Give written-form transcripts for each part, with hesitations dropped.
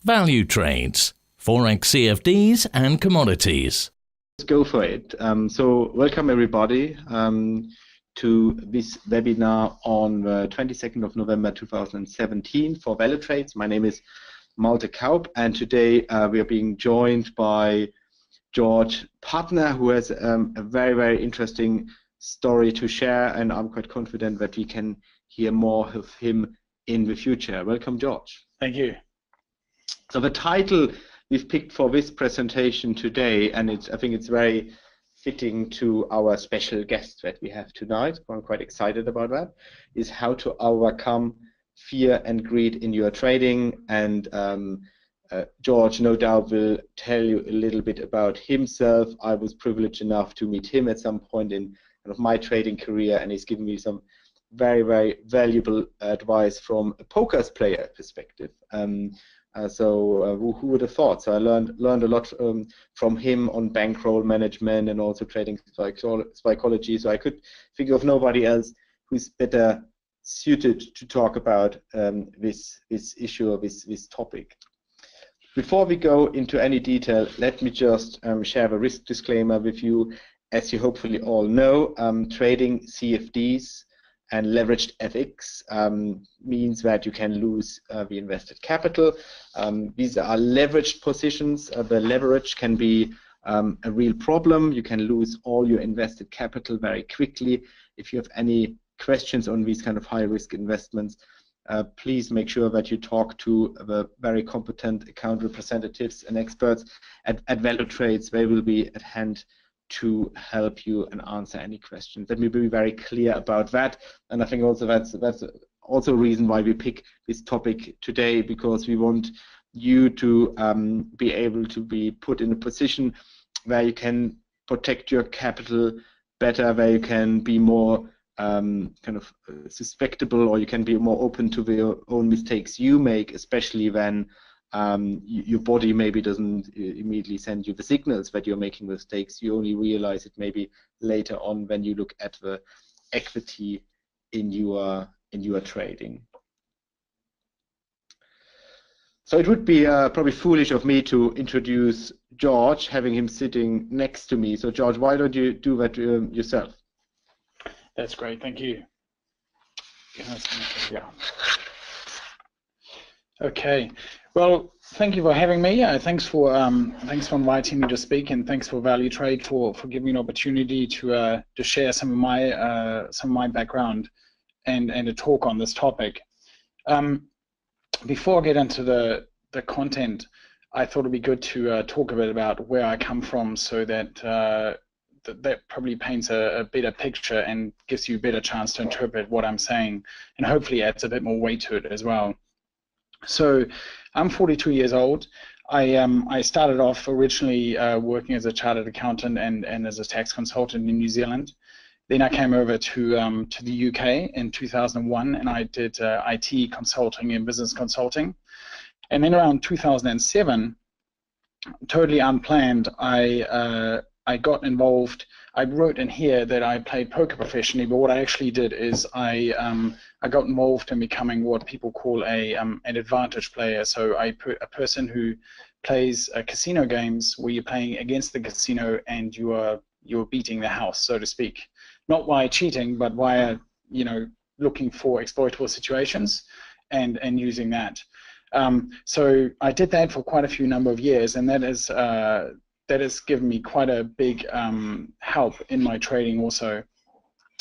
Valutrades, forex CFDs and commodities. Let's go for it. So welcome everybody to this webinar on the 22nd of November 2017 for Valutrades. My name is Malte Kaub, and today we are being joined by George Puttner, who has a very, very interesting story to share, and I'm quite confident that we can hear more of him in the future. Welcome, George. Thank you. So the title we've picked for this presentation today, and I think it's very fitting to our special guest that we have tonight, I'm quite excited about that, is how to overcome fear and greed in your trading. And George, no doubt, will tell you a little bit about himself. I was privileged enough to meet him at some point in kind of my trading career, and he's given me some very, very valuable advice from a poker player perspective. Who would have thought? So I learned a lot from him on bankroll management and also trading psychology. So I could think of nobody else who's better suited to talk about this issue or this topic. Before we go into any detail, let me just share a risk disclaimer with you. As you hopefully all know, trading CFDs and leveraged FX means that you can lose the invested capital. These are leveraged positions. The leverage can be a real problem. You can lose all your invested capital very quickly. If you have any questions on these kind of high-risk investments, please make sure that you talk to the very competent account representatives and experts at Valutrades. They will be at hand to help you and answer any questions. Let me be very clear about that, and I think also that's also a reason why we pick this topic today, because we want you to be able to be put in a position where you can protect your capital better, where you can be more kind of susceptible, or you can be more open to the own mistakes you make, especially when your body maybe doesn't immediately send you the signals that you're making mistakes. You only realize it maybe later on when you look at the equity in your trading. So it would be probably foolish of me to introduce George, having him sitting next to me. So George, why don't you do that yourself? That's great. Thank you. Yeah. Okay. Well, thank you for having me. Thanks for inviting me to speak, and thanks for Valutrade for giving me an opportunity to share some of my background and to talk on this topic. Before I get into the content, I thought it'd be good to talk a bit about where I come from, so that that probably paints a better picture and gives you a better chance to interpret what I'm saying, and hopefully adds a bit more weight to it as well. So I'm 42 years old. I started off originally working as a chartered accountant and as a tax consultant in New Zealand. Then I came over to the UK in 2001, and I did IT consulting and business consulting. And then around 2007, totally unplanned, I got involved. I wrote in here that I played poker professionally, but what I actually did is I got involved in becoming what people call an advantage player. So I put a person who plays casino games where you're playing against the casino and you're beating the house, so to speak. Not by cheating, but via looking for exploitable situations and using that. So I did that for quite a few number of years, and that has given me quite a big help in my trading also.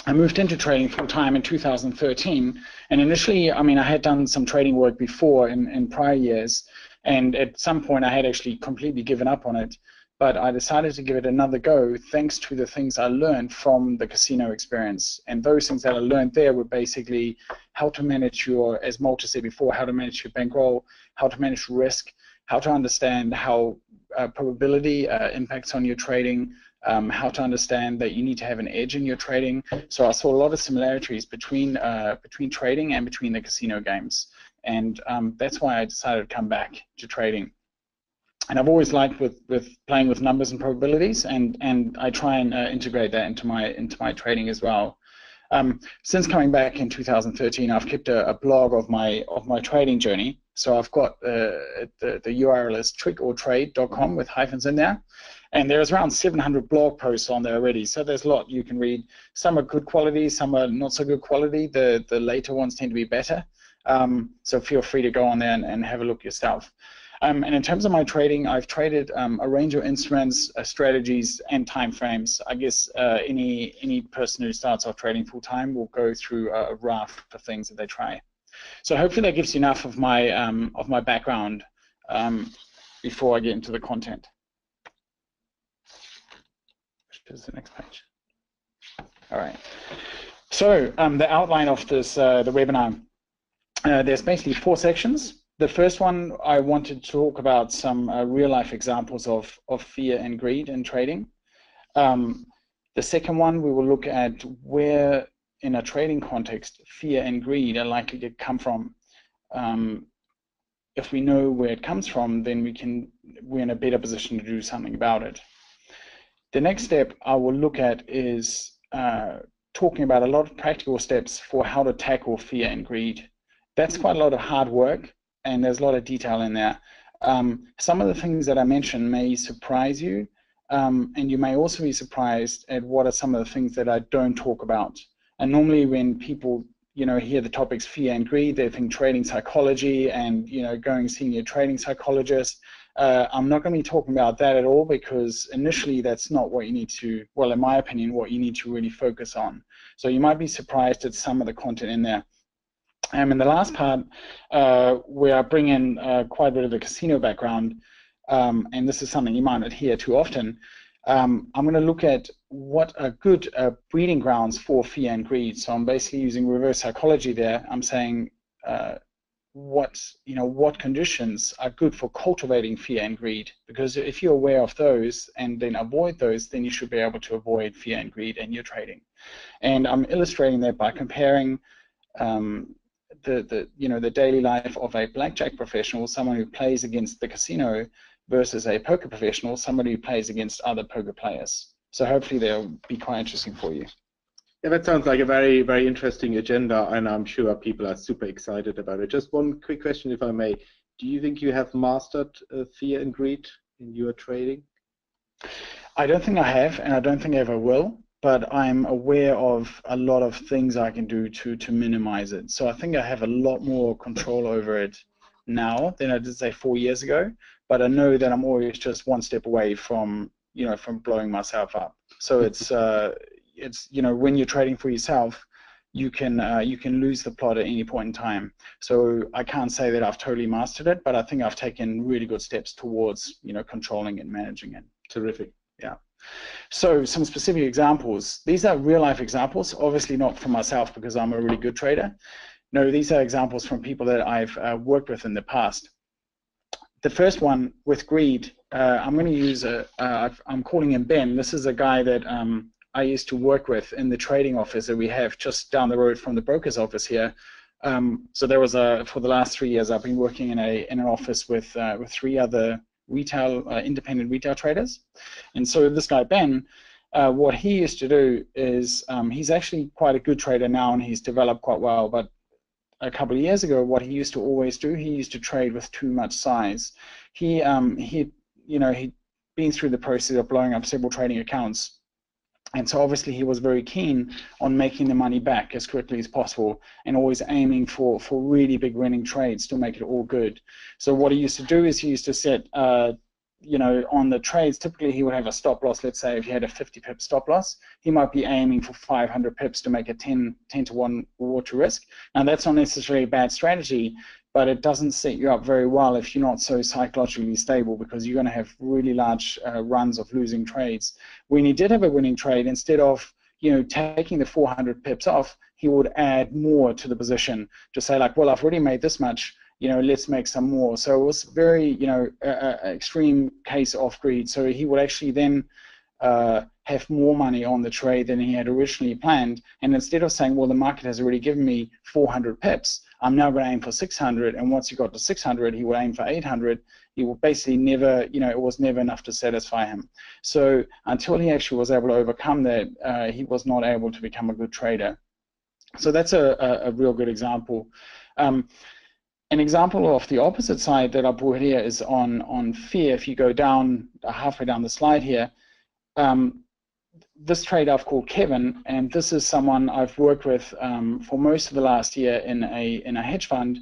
I moved into trading full-time in 2013, and initially, I mean, I had done some trading work before in prior years, and at some point I had actually completely given up on it, but I decided to give it another go thanks to the things I learned from the casino experience. And those things that I learned there were basically how to manage your, as Malte said before, how to manage your bankroll, how to manage risk, how to understand how probability impacts on your trading, how to understand that you need to have an edge in your trading. So I saw a lot of similarities between trading and between the casino games, and that's why I decided to come back to trading. And I've always liked with playing with numbers and probabilities, and I try and integrate that into my trading as well. Since coming back in 2013, I've kept a blog of my trading journey. So I've got the URL is trickortrade.com with hyphens in there, and there's around 700 blog posts on there already. So there's a lot you can read. Some are good quality, some are not so good quality. The later ones tend to be better. So feel free to go on there and have a look yourself. And in terms of my trading, I've traded a range of instruments, strategies, and timeframes. I guess any person who starts off trading full time will go through a raft of things that they try. So hopefully that gives you enough of my background before I get into the content. Which is the next page. All right. So the outline of this the webinar. There's basically 4 sections. The first one, I wanted to talk about some real-life examples of fear and greed in trading. The second one, we will look at where, in a trading context, fear and greed are likely to come from. If we know where it comes from, then we're in a better position to do something about it. The next step I will look at is talking about a lot of practical steps for how to tackle fear and greed. That's quite a lot of hard work, and there's a lot of detail in there. Some of the things that I mentioned may surprise you, and you may also be surprised at what are some of the things that I don't talk about. And normally when people hear the topics fear and greed, they think trading psychology and going senior trading psychologist. I'm not going to be talking about that at all, because initially that's not what you need to, well, in my opinion, what you need to really focus on. So you might be surprised at some of the content in there. In the last part, where I bring in quite a bit of the casino background, and this is something you might not hear too often, I'm going to look at what are good breeding grounds for fear and greed. So I'm basically using reverse psychology there. I'm saying what conditions are good for cultivating fear and greed, because if you're aware of those and then avoid those, then you should be able to avoid fear and greed in your trading. And I'm illustrating that by comparing the daily life of a blackjack professional, someone who plays against the casino, versus a poker professional, somebody who plays against other poker players. So hopefully they'll be quite interesting for you. Yeah, that sounds like a very, very interesting agenda, and I'm sure people are super excited about it. Just one quick question, if I may. Do you think you have mastered fear and greed in your trading? I don't think I have, and I don't think I ever will. But I'm aware of a lot of things I can do to minimize it. So I think I have a lot more control over it now than I did, say, 4 years ago. But I know that I'm always just one step away from blowing myself up. So it's when you're trading for yourself, you can lose the plot at any point in time. So I can't say that I've totally mastered it, but I think I've taken really good steps towards controlling and managing it. Terrific. Yeah. So some specific examples. These are real-life examples, obviously not from myself because I'm a really good trader. No, these are examples from people that I've worked with in the past. The first one with greed, I'm going to use I'm calling him Ben. This is a guy that I used to work with in the trading office that we have just down the road from the broker's office here. So there was for the last 3 years, I've been working in an office with 3 other independent retail traders. And so this guy Ben, what he used to do is he's actually quite a good trader now, and he's developed quite well. But a couple of years ago, what he used to always do, he used to trade with too much size. He'd been through the process of blowing up several trading accounts. And so obviously he was very keen on making the money back as quickly as possible, and always aiming for really big winning trades to make it all good. So what he used to do is he used to set, on the trades, typically he would have a stop loss. Let's say if he had a 50 pip stop loss, he might be aiming for 500 pips to make a 10 to 1 reward to risk. Now that's not necessarily a bad strategy, but it doesn't set you up very well if you're not so psychologically stable, because you're going to have really large runs of losing trades. When he did have a winning trade, instead of taking the 400 pips off, he would add more to the position to say, like, well, I've already made this much, let's make some more. So it was very, extreme case of greed. So he would actually then have more money on the trade than he had originally planned. And instead of saying, well, the market has already given me 400 pips, I'm now going to aim for 600. And once he got to 600, he would aim for 800. He would basically never, it was never enough to satisfy him. So until he actually was able to overcome that, he was not able to become a good trader. So that's a real good example. An example of the opposite side that I brought here is on fear. If you go down halfway down the slide here, this trader I've called Kevin, and this is someone I've worked with for most of the last year in a hedge fund.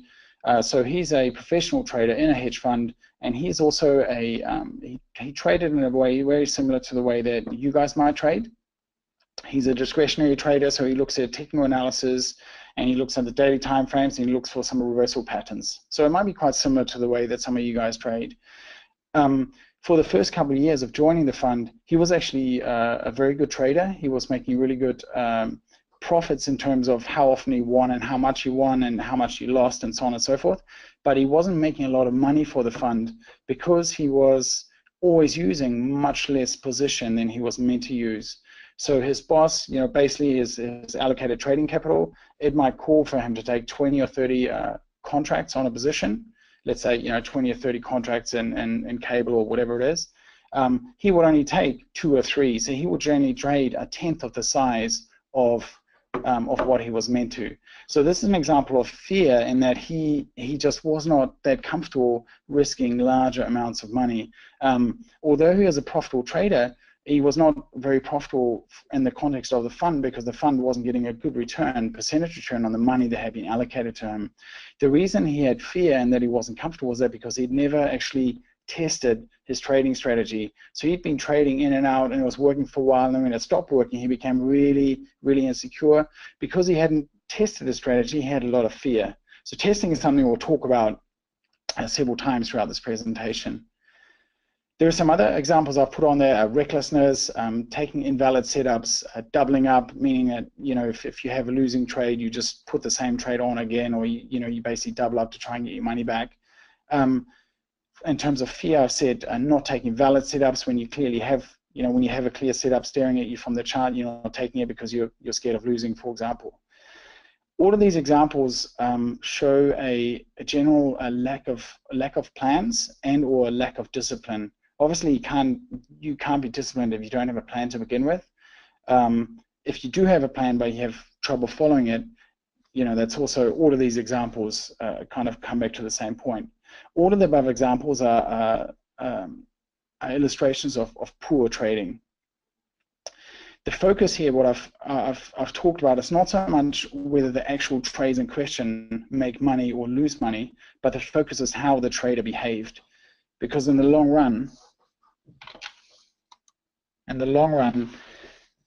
So he's a professional trader in a hedge fund, and he's also he traded in a way very similar to the way that you guys might trade. He's a discretionary trader, so he looks at technical analysis, and he looks at the daily time frames, and he looks for some reversal patterns. So it might be quite similar to the way that some of you guys trade. For the first couple of years of joining the fund, he was actually a very good trader. He was making really good profits in terms of how often he won and how much he won and how much he lost and so on and so forth. But he wasn't making a lot of money for the fund because he was always using much less position than he was meant to use. So his boss, basically his allocated trading capital, it might call for him to take 20 or 30 contracts on a position. Let's say 20 or 30 contracts in cable or whatever it is. He would only take 2 or 3, so he would generally trade a tenth of the size of what he was meant to. So this is an example of fear in that he just was not that comfortable risking larger amounts of money. Although he was a profitable trader, he was not very profitable in the context of the fund because the fund wasn't getting a good percentage return on the money that had been allocated to him. The reason he had fear and that he wasn't comfortable was that because he'd never actually tested his trading strategy. So he'd been trading in and out and it was working for a while, and then when it stopped working, he became really, really insecure. Because he hadn't tested his strategy, he had a lot of fear. So testing is something we'll talk about several times throughout this presentation. There are some other examples I've put on there: recklessness, taking invalid setups, doubling up, meaning that if you have a losing trade, you just put the same trade on again, or you basically double up to try and get your money back. In terms of fear, I've said not taking valid setups when you clearly have, when you have a clear setup staring at you from the chart, you're not taking it because you're scared of losing, for example. All of these examples show a general lack of plans and or a lack of discipline. Obviously, you can't be disciplined if you don't have a plan to begin with. If you do have a plan but you have trouble following it, that's also, all of these examples kind of come back to the same point. All of the above examples are illustrations of poor trading. The focus here, what I've talked about, is not so much whether the actual trades in question make money or lose money, but the focus is how the trader behaved. Because in the long run,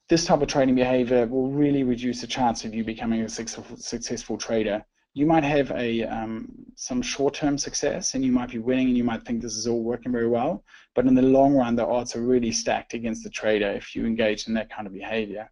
this type of trading behavior will really reduce the chance of you becoming a successful trader. You might have some short-term success and you might be winning and you might think this is all working very well, but in the long run, the odds are really stacked against the trader if you engage in that kind of behavior.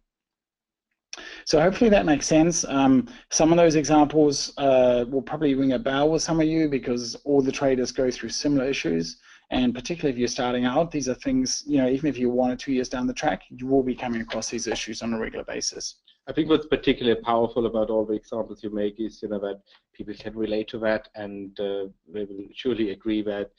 So hopefully that makes sense. Some of those examples will probably ring a bell with some of you because all the traders go through similar issues. And particularly if you're starting out, these are things, even if you're 1 or 2 years down the track, you will be coming across these issues on a regular basis. I think what's particularly powerful about all the examples you make is, that people can relate to that, and they will surely agree that,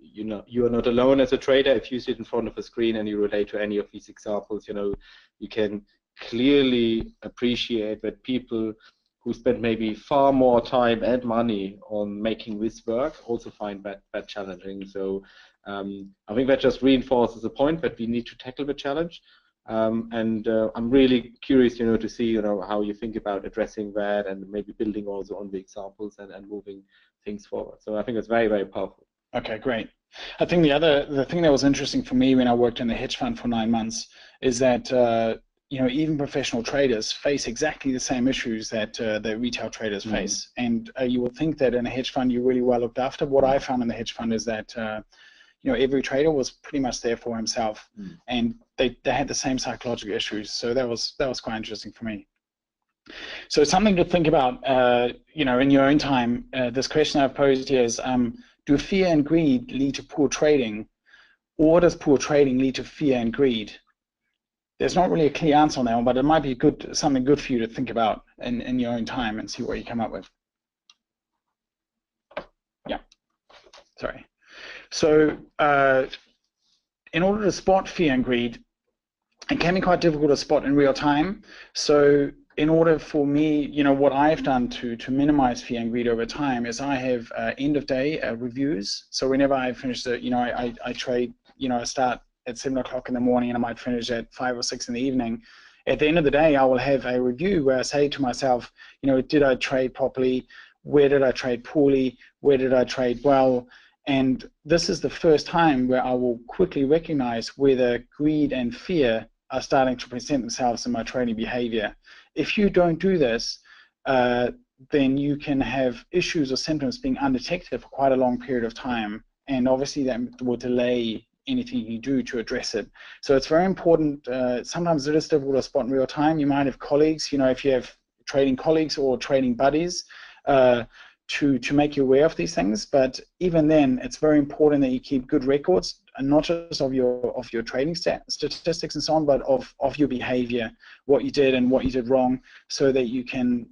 you are not alone as a trader. If you sit in front of a screen and you relate to any of these examples, you can clearly appreciate that people who spend maybe far more time and money on making this work also find that challenging. So I think that just reinforces the point that we need to tackle the challenge. And I'm really curious, to see, how you think about addressing that and maybe building also on the examples and moving things forward. So I think it's very, very powerful. Okay, great. I think the thing that was interesting for me when I worked in the hedge fund for 9 months is that even professional traders face exactly the same issues that the retail traders face. And you would think that in a hedge fund you're really well looked after. What I found in the hedge fund is that every trader was pretty much there for himself, and they had the same psychological issues. So that was quite interesting for me. So something to think about, in your own time. This question I've posed here is: do fear and greed lead to poor trading, or does poor trading lead to fear and greed? There's not really a clear answer on that one, but it might be something good for you to think about in your own time and see what you come up with. Yeah, sorry. So in order to spot fear and greed, it can be quite difficult to spot in real time. So in order for me, what I've done to minimize fear and greed over time is I have end of day reviews. So whenever I finish I trade, I start at 7 o'clock in the morning and I might finish at 5 or 6 in the evening. At the end of the day, I will have a review where I say to myself, did I trade properly? Where did I trade poorly? Where did I trade well? And this is the first time where I will quickly recognize whether greed and fear are starting to present themselves in my trading behavior. If you don't do this, then you can have issues or symptoms being undetected for quite a long period of time, and obviously that will delay anything you do to address it. So it's very important. Sometimes it is difficult to spot in real time. You might have colleagues, if you have trading colleagues or trading buddies, to make you aware of these things. But even then, it's very important that you keep good records, and not just of your trading statistics and so on, but of your behavior, what you did and what you did wrong, so that you can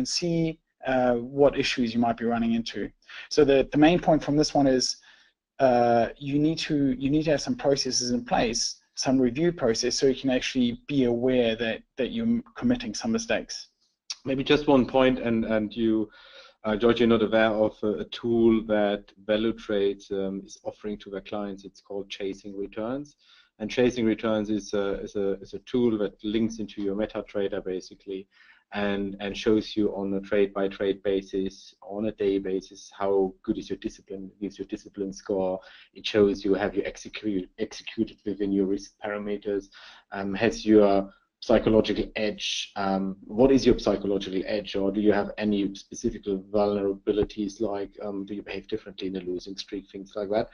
see what issues you might be running into. So the main point from this one is you need to have some processes in place, some review process, so you can actually be aware that you're committing some mistakes. Maybe just one point, and you, George, you're not aware of a tool that Valutrades is offering to their clients. It's called Chasing Returns, and Chasing Returns is a tool that links into your MetaTrader basically, and shows you on a trade-by-trade basis, on a day basis, how good is your discipline. It gives you a discipline score. It shows you have you executed within your risk parameters, has your psychological edge. What is your psychological edge, or do you have any specific vulnerabilities, like do you behave differently in a losing streak, things like that.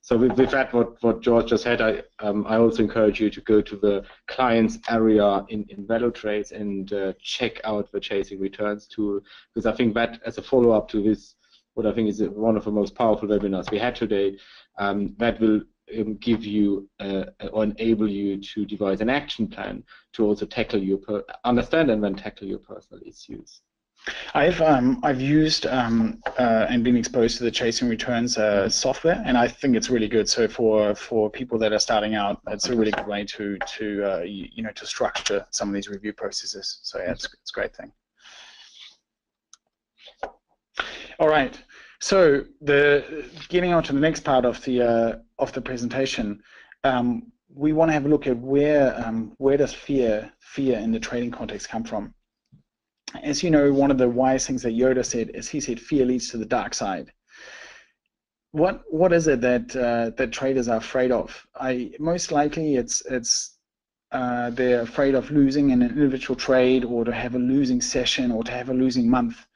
So with that, what George just said, I also encourage you to go to the clients area in Valutrades and check out the Chasing Returns tool, because I think that, as a follow-up to this, what I think is one of the most powerful webinars we had today, that will give you or enable you to devise an action plan to also tackle understand and then tackle your personal issues. I've used and been exposed to the Chasing Returns software, and I think it's really good. So for people that are starting out, it's a really good way to structure some of these review processes. So yeah, it's a great thing. All right. So getting on to the next part of the presentation, we want to have a look at where does fear in the trading context come from. As you know, one of the wise things that Yoda said is he said fear leads to the dark side. What is it that traders are afraid of? Most likely it's they're afraid of losing in an individual trade, or to have a losing session, or to have a losing month.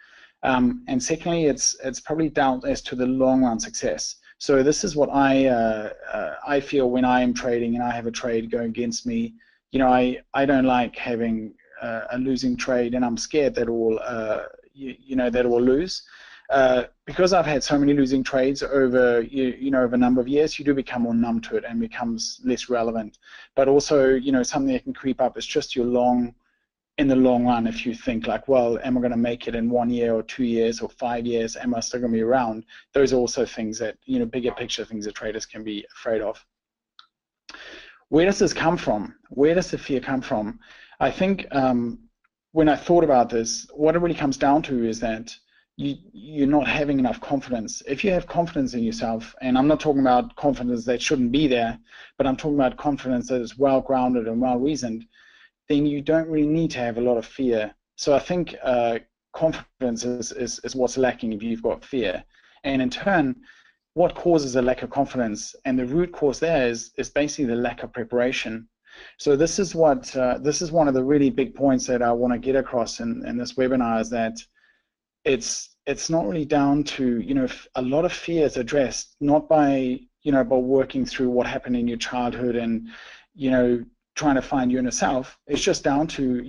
And secondly, it's probably down as to the long run success. So this is what I feel when I am trading and I have a trade go against me. I don't like having a losing trade, and I'm scared that it will that it will lose. Because I've had so many losing trades over over a number of years, you do become more numb to it and becomes less relevant. But also, something that can creep up is just your in the long run. If you think like, well, am I going to make it in 1 year or 2 years or 5 years? Am I still going to be around? Those are also things that, bigger picture things that traders can be afraid of. Where does this come from? Where does the fear come from? I think when I thought about this, what it really comes down to is that you're not having enough confidence. If you have confidence in yourself, and I'm not talking about confidence that shouldn't be there, but I'm talking about confidence that is well-grounded and well-reasoned, then you don't really need to have a lot of fear. So I think confidence is what's lacking if you've got fear. And in turn, what causes a lack of confidence? And the root cause there is basically the lack of preparation. So this is one of the really big points that I want to get across in this webinar, is that it's not really down to, a lot of fear is addressed not by working through what happened in your childhood and trying to find your inner self. It's just down to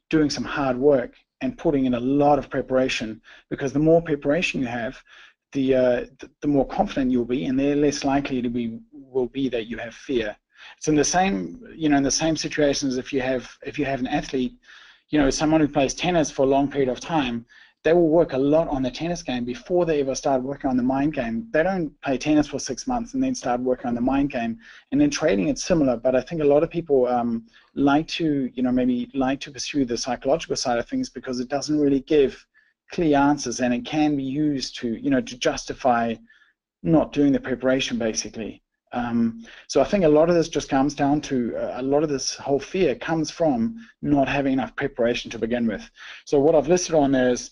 doing some hard work and putting in a lot of preparation, because the more preparation you have, the more confident you'll be, and the less likely will be that you have fear. It's in the same situations if you have an athlete, someone who plays tennis for a long period of time they will work a lot on the tennis game before they ever start working on the mind game. They don't play tennis for 6 months and then start working on the mind game. And then trading, it's similar, but I think a lot of people like to, maybe like to pursue the psychological side of things because it doesn't really give clear answers, and it can be used to, to justify not doing the preparation, basically. So I think a lot of this just comes down to, a lot of this whole fear comes from not having enough preparation to begin with. So what I've listed on there is,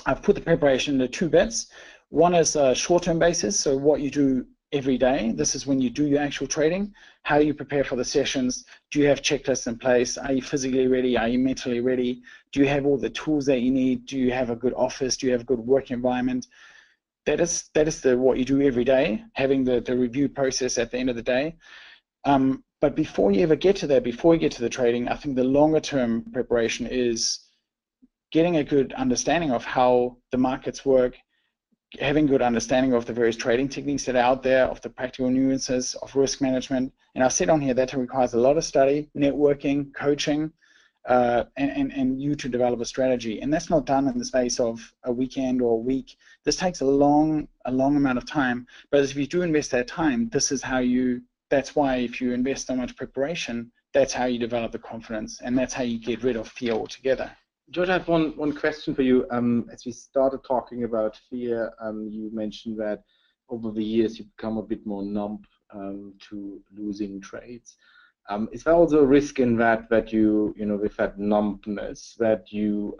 I've put the preparation into 2 bits. One is a short-term basis, so what you do every day. This is when you do your actual trading. How do you prepare for the sessions? Do you have checklists in place? Are you physically ready? Are you mentally ready? Do you have all the tools that you need? Do you have a good office? Do you have a good work environment? That is what you do every day, having the review process at the end of the day. But before you ever get to that, before you get to the trading, I think the longer term preparation is getting a good understanding of how the markets work, having good understanding of the various trading techniques that are out there, of the practical nuances, of risk management. And I said on here that requires a lot of study, networking, coaching, and you to develop a strategy. And that's not done in the space of a weekend or a week. This takes a long amount of time. But if you do invest that time, that's why if you invest so much preparation, that's how you develop the confidence, and that's how you get rid of fear altogether. George, I have one question for you. As we started talking about fear, you mentioned that over the years you become a bit more numb to losing trades. Is there also a risk in that you with that numbness that you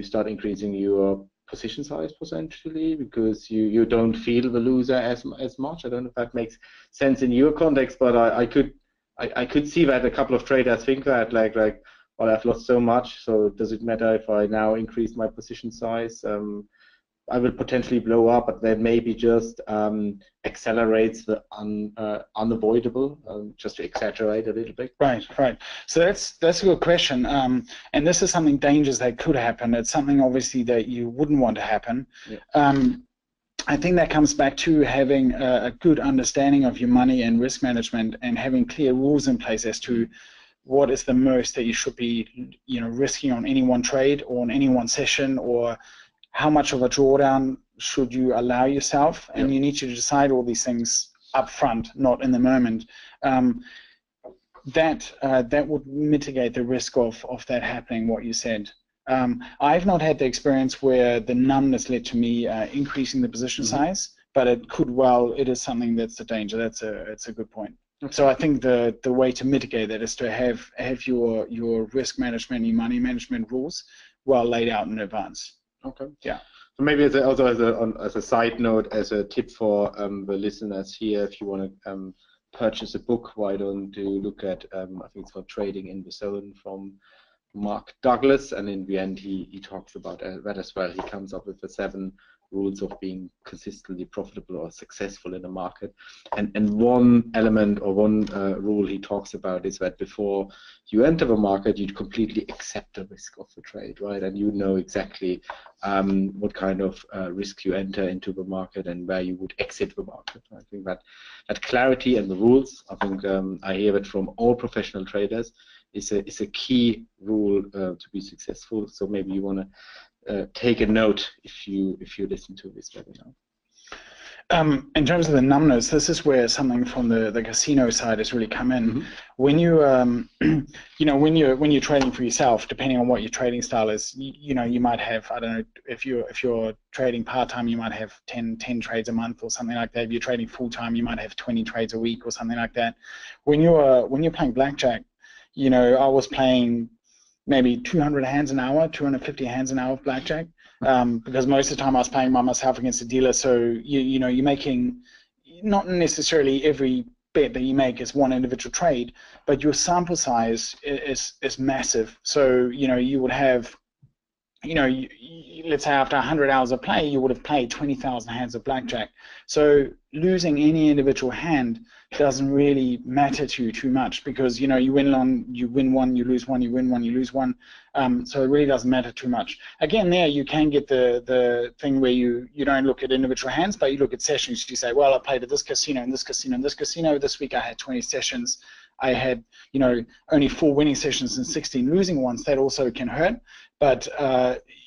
start increasing your position size potentially because you don't feel the loser as much? I don't know if that makes sense in your context, but I could see that a couple of traders think that like well, I've lost so much, so does it matter if I now increase my position size? I will potentially blow up, but then maybe just accelerates the unavoidable, just to exaggerate a little bit. Right. So that's a good question, and this is something dangerous that could happen. It's something obviously that you wouldn't want to happen. Yeah. I think that comes back to having a good understanding of your money and risk management, and having clear rules in place as to what is the most that you should be, risking on any one trade or on any one session, or how much of a drawdown should you allow yourself. And you need to decide all these things up front, not in the moment. That would mitigate the risk of that happening, what you said. I've not had the experience where the numbness led to me increasing the position size, but it is something that's a danger. It's a good point. Okay. So I think the way to mitigate that is to have your risk management, your money management rules well laid out in advance. Okay. Yeah. So maybe as a side note, as a tip for the listeners here, if you want to purchase a book, why don't you look at I think it's called Trading in the Zone from Mark Douglas, and in the end he talks about that as well. He comes up with the 7 rules of being consistently profitable or successful in a market. And one element or one rule he talks about is that before you enter the market, you completely accept the risk of the trade, right? And you know exactly what kind of risk you enter into the market and where you would exit the market. I think that clarity and the rules, I think I hear it from all professional traders, is a key rule to be successful. So maybe you want to take a note if you listen to this webinar. In terms of the numbness, this is where something from the casino side has really come in. Mm-hmm. When you when you're trading for yourself, depending on what your trading style is, you might have, I don't know, if you're trading part time, you might have 10 trades a month or something like that. If you're trading full time, you might have 20 trades a week or something like that. When you're playing blackjack, I was playing maybe 200 hands an hour, 250 hands an hour of blackjack, because most of the time I was playing by myself against a dealer. So you're making, not necessarily every bet that you make is one individual trade, but your sample size is massive. So you would have, let's say after 100 hours of play, you would have played 20,000 hands of blackjack. So losing any individual hand doesn't really matter to you too much, because you win one, you lose one, you win one, you lose one. So it really doesn't matter too much. Again, there you can get the thing where you don't look at individual hands, but you look at sessions. You say, well, I played at this casino and this casino and this casino. This week I had 20 sessions. I had only 4 winning sessions and 16 losing ones. That also can hurt. But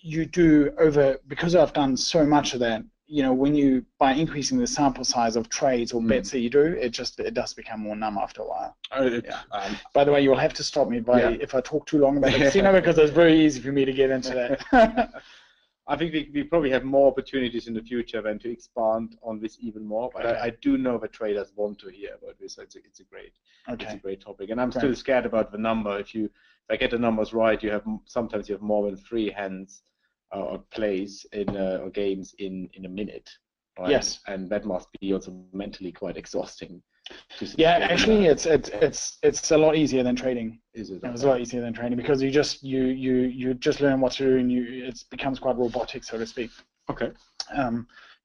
you do because I've done so much of that, by increasing the sample size of trades or bets that you do, it does become more numb after a while. By the way, you'll have to stop me if I talk too long about the casino, because it's very easy for me to get into that. I think we probably have more opportunities in the future than to expand on this even more. But I do know that traders want to hear about this. So it's a great topic. And I'm still scared about the number. If I get the numbers right, sometimes you have more than 3 hands or plays or games in a minute. Right? Yes. And that must be also mentally quite exhausting. Yeah, actually, it's a lot easier than trading. Is it? It's a lot easier than trading, because you just learn what to do, and it becomes quite robotic, so to speak. Okay.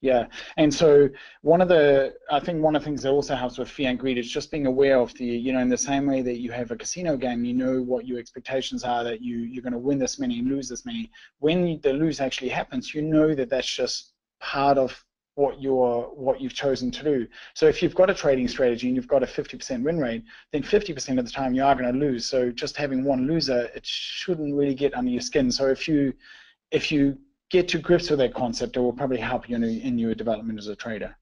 Yeah, and so one of the things that also helps with fear and greed is just being aware of in the same way that you have a casino game, you know what your expectations are, that you're going to win this many and lose this many. When the lose actually happens, you know that that's just part of what you've chosen to do. So if you've got a trading strategy and you've got a 50% win rate, then 50% of the time you are going to lose. So just having one loser, it shouldn't really get under your skin. So if you get to grips with that concept, it will probably help you in your development as a trader.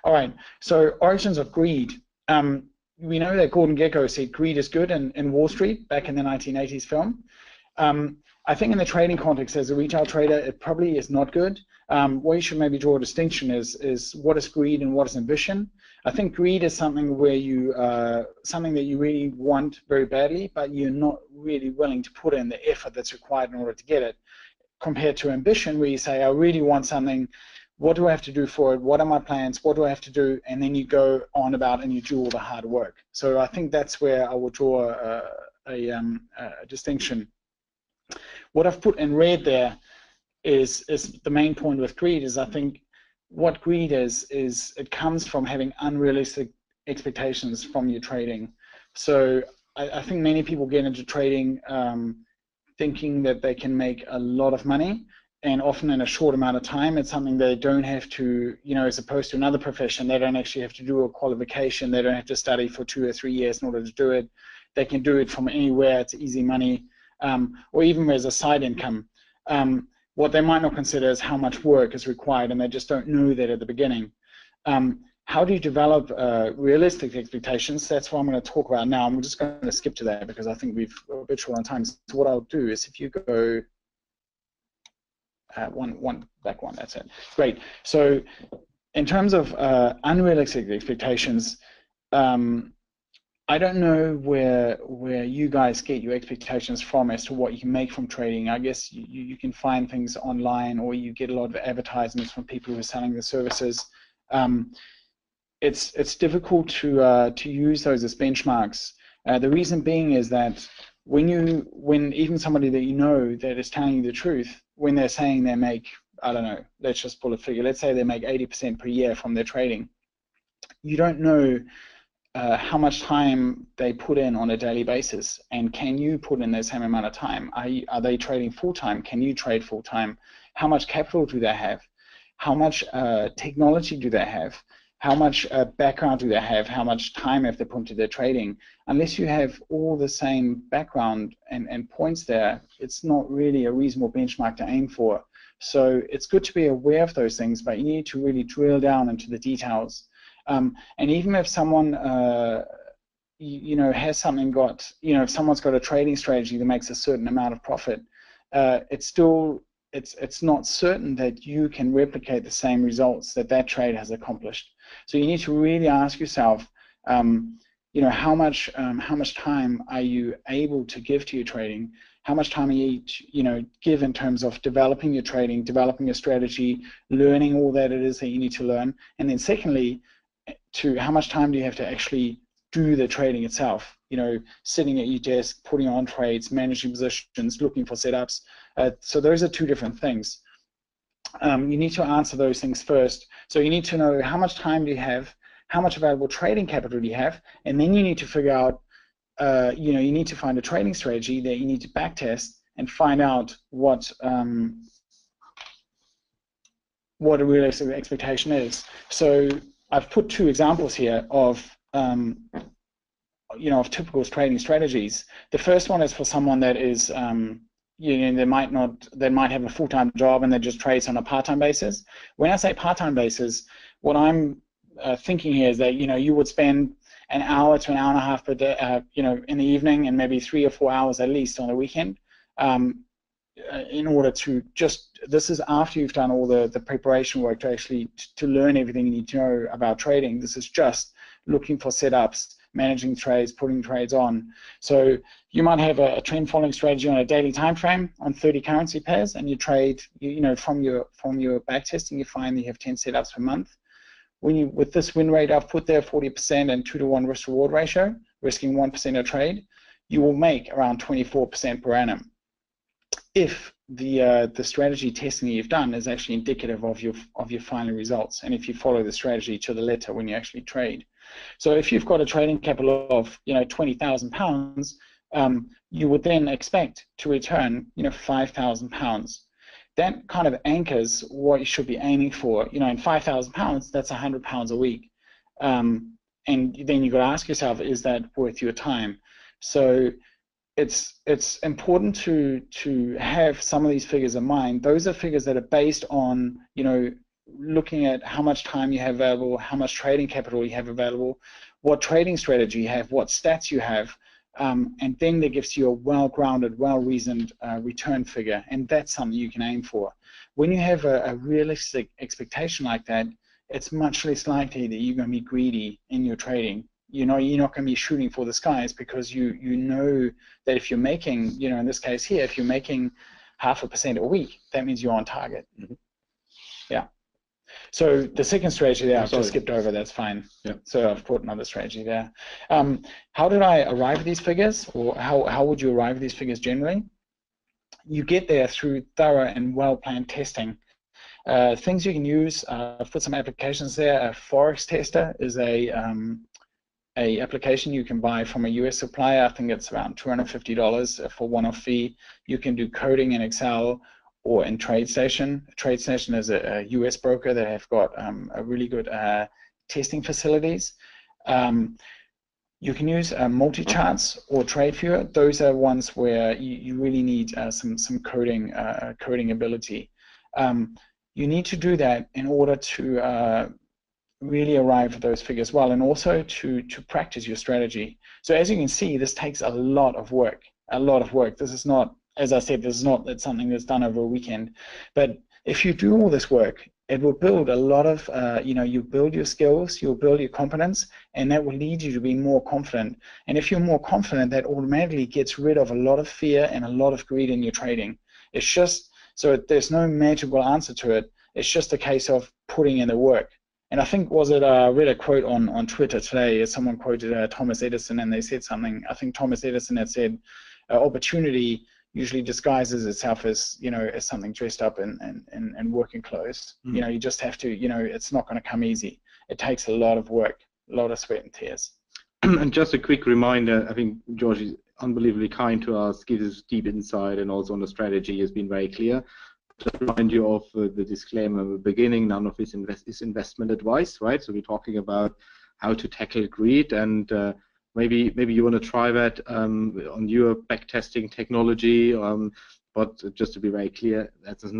All right, so origins of greed. We know that Gordon Gekko said greed is good in Wall Street back in the 1980s film. I think in the trading context, as a retail trader, it probably is not good. What you should maybe draw a distinction is what is greed and what is ambition. I think greed is something where something that you really want very badly, but you're not really willing to put in the effort that's required in order to get it, compared to ambition, where you say, I really want something, what do I have to do for it, what are my plans, what do I have to do, and then you go on about and you do all the hard work. So I think that's where I will draw a distinction. What I've put in red there is the main point with greed. Is I think what greed is it comes from having unrealistic expectations from your trading. So I think many people get into trading thinking that they can make a lot of money, and often in a short amount of time. It's something they don't have to, as opposed to another profession, they don't actually have to do a qualification, they don't have to study for 2 or 3 years in order to do it. They can do it from anywhere, it's easy money, or even as a side income. What they might not consider is how much work is required, and they just don't know that at the beginning. How do you develop realistic expectations? That's what I'm going to talk about now. I'm just going to skip to that because I think we're a bit short on time. So what I'll do is, if you go back one, that's it. Great. So in terms of unrealistic expectations, I don't know where you guys get your expectations from as to what you can make from trading. I guess you can find things online, or you get a lot of advertisements from people who are selling the services. It's difficult to use those as benchmarks. The reason being is that when even somebody that you know that is telling you the truth, when they're saying they make, I don't know, let's just pull a figure, let's say they make 80% per year from their trading, you don't know how much time they put in on a daily basis, and can you put in the same amount of time? Are they trading full-time? Can you trade full-time? How much capital do they have? How much technology do they have? How much background do they have? How much time have they put into their trading? Unless you have all the same background and points there, it's not really a reasonable benchmark to aim for. So it's good to be aware of those things, but you need to really drill down into the details. And even if someone, has something if someone's got a trading strategy that makes a certain amount of profit, it's not certain that you can replicate the same results that trade has accomplished. So you need to really ask yourself, how much time are you able to give to your trading? How much time are you, give in terms of developing your trading, developing your strategy, learning all that it is that you need to learn, and then secondly, to how much time do you have to actually do the trading itself? Sitting at your desk, putting on trades, managing positions, looking for setups. So those are two different things. You need to answer those things first. So you need to know how much time do you have, how much available trading capital do you have, and then you need to figure out, you need to find a trading strategy that you need to backtest and find out what a realistic expectation is. So I've put 2 examples here of of typical trading strategies. The first one is for someone that is they might have a full-time job and they just trade on a part-time basis. When I say part-time basis, what I'm thinking here is that you would spend an hour to an hour and a half per day, in the evening, and maybe 3 or 4 hours at least on the weekend, in order to this is after you've done all the preparation work to actually to learn everything you need to know about trading. This is just looking for setups, managing trades, putting trades on. So you might have a trend following strategy on a daily time frame on 30 currency pairs, and you trade, from your back testing, you find that you have 10 setups per month. With this win rate I've put there, 40% and 2-to-1 risk reward ratio, risking 1% a trade, you will make around 24% per annum, if the strategy testing you've done is actually indicative of your final results, and if you follow the strategy to the letter when you actually trade. So if you've got a trading capital of £20,000, you would then expect to return £5,000. That kind of anchors what you should be aiming for. In £5,000, that's £100 a week, and then you've got to ask yourself, is that worth your time? So it's important to have some of these figures in mind. Those are figures that are based on looking at how much time you have available, how much trading capital you have available, what trading strategy you have, what stats you have, and then that gives you a well-grounded, well-reasoned return figure, and that's something you can aim for. When you have a realistic expectation like that, it's much less likely that you're going to be greedy in your trading. You're not going to be shooting for the skies, because you know that if you're making, in this case here, if you're making 0.5% a week, that means you're on target. Mm-hmm. Yeah. So the second strategy there, I've just skipped over, that's fine. Yeah. So I've put another strategy there. How did I arrive at these figures, or how would you arrive at these figures generally? You get there through thorough and well-planned testing. Things you can use, I've put some applications there. A forex tester is a application you can buy from a US supplier. I think it's around $250 for one-off fee. You can do coding in Excel or in TradeStation. TradeStation is a US broker that have got a really good testing facilities. You can use multi-charts or TradeViewer. Those are ones where you really need some coding ability. You need to do that in order to really arrive at those figures well, and also to practice your strategy. So as you can see, this takes a lot of work. This is not, as I said, it's something that's done over a weekend. But if you do all this work, it will build a lot of, you build your skills, you'll build your competence, and that will lead you to be more confident. And if you're more confident, that automatically gets rid of a lot of fear and a lot of greed in your trading. It's just, so there's no magical answer to it. It's just a case of putting in the work. And I think, I read a quote on Twitter today, someone quoted Thomas Edison, and they said something, I think Thomas Edison had said, opportunity usually disguises itself as, as something dressed up in working clothes. You just have to, it's not going to come easy. It takes a lot of work, a lot of sweat and tears. And just a quick reminder, I think George is unbelievably kind to us, gives us deep insight, and also on the strategy has been very clear. Just remind you of the disclaimer at the beginning, none of this is investment advice, right? So we're talking about how to tackle greed, and maybe you want to try that on your backtesting technology, but just to be very clear, that is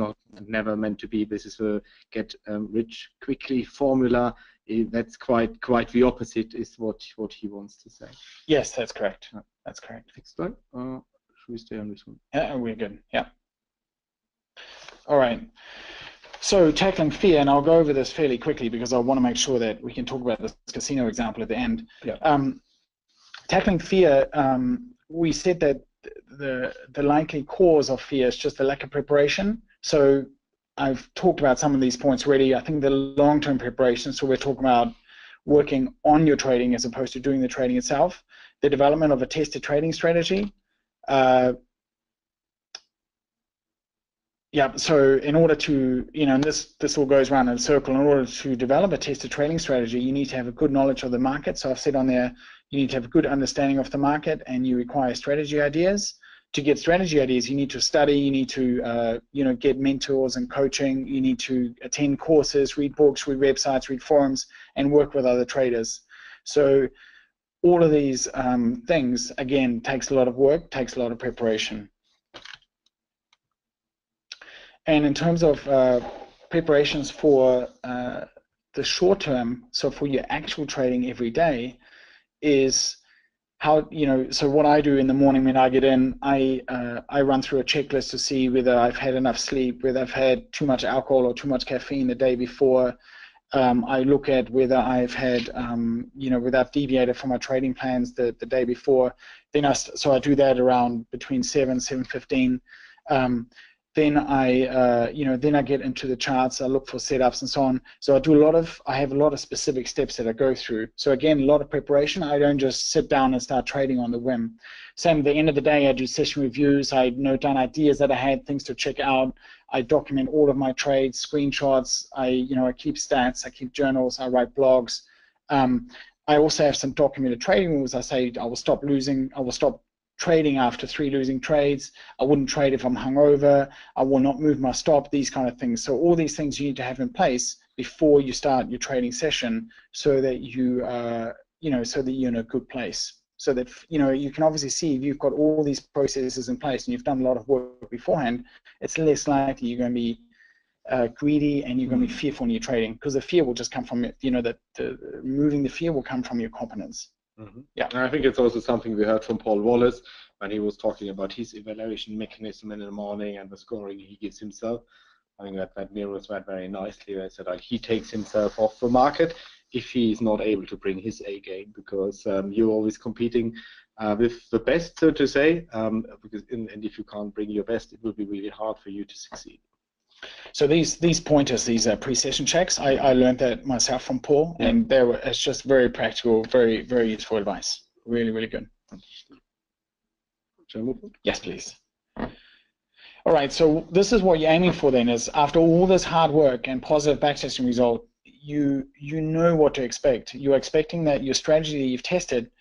never meant to be this is a get rich quickly formula. That's quite the opposite is what he wants to say. Yes, that's correct. That's correct. Next slide. Should we stay on this one? Yeah, we're good. Yeah. All right. So tackling fear, and I'll go over this fairly quickly because I want to make sure that we can talk about this casino example at the end. Yeah. Tackling fear, we said that the likely cause of fear is just the lack of preparation. So I've talked about some of these points already. I think the long-term preparation, so we're talking about working on your trading as opposed to doing the trading itself. The development of a tested trading strategy. Yeah, so in order to, and this all goes around in a circle, in order to develop a tested trading strategy, you need to have a good knowledge of the market. So I've said on there, you need to have a good understanding of the market, and you require strategy ideas. To get strategy ideas, you need to study, you need to, get mentors and coaching, you need to attend courses, read books, read websites, read forums, and work with other traders. So all of these things, again, takes a lot of work, takes a lot of preparation. And in terms of preparations for the short term, so for your actual trading every day, is how, so what I do in the morning when I get in, I run through a checklist to see whether I've had enough sleep, whether I've had too much alcohol or too much caffeine the day before. I look at whether I've had, whether I've deviated from my trading plans the day before. Then so I do that around between 7:15. Then I get into the charts. I look for setups and so on. So I have a lot of specific steps that I go through. So again, a lot of preparation. I don't just sit down and start trading on the whim. Same at the end of the day, I do session reviews. I note down ideas that I had, things to check out. I document all of my trades, screenshots. I keep stats. I keep journals. I write blogs. I also have some documented trading rules. I say I will stop losing. I will stop trading after 3 losing trades. I wouldn't trade if I'm hungover. I will not move my stop, these kind of things. So all these things you need to have in place before you start your trading session, so that you're in a good place. So that you can obviously see if you've got all these processes in place and you've done a lot of work beforehand, it's less likely you're going to be greedy and you're going to be fearful in your trading, because the fear will just come from moving the fear will come from your competence. Mm-hmm. Yeah, and I think it's also something we heard from Paul Wallace when he was talking about his evaluation mechanism in the morning and the scoring he gives himself. I think that mirrors that very nicely. I said he takes himself off the market if he is not able to bring his A game, because you're always competing with the best, so to say. And if you can't bring your best, it will be really hard for you to succeed. So these pointers, these pre-session checks, I learned that myself from Paul, and it's just very practical, very, very useful advice. Really, really good. Shall I move on? Yes, please. All right, so this is what you're aiming for then, is after all this hard work and positive backtesting result, you know what to expect. You're expecting that your strategy that you've tested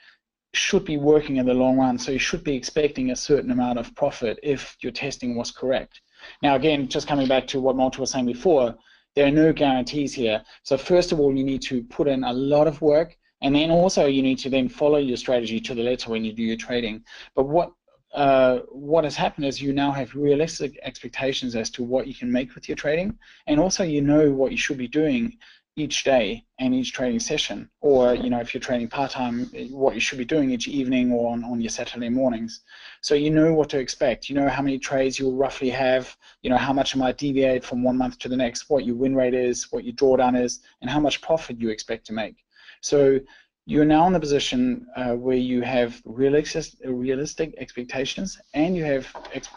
should be working in the long run, so you should be expecting a certain amount of profit if your testing was correct. Now again, just coming back to what Malte was saying before, there are no guarantees here. So first of all, you need to put in a lot of work, and then also you need to then follow your strategy to the letter when you do your trading. But what has happened is you now have realistic expectations as to what you can make with your trading, and also you know what you should be doing each day and each trading session, or if you're trading part-time, what you should be doing each evening or on your Saturday mornings. So you know what to expect. You know how many trades you'll roughly have, how much it might deviate from one month to the next, what your win rate is, what your drawdown is, and how much profit you expect to make. So you're now in the position where you have realistic expectations, and you have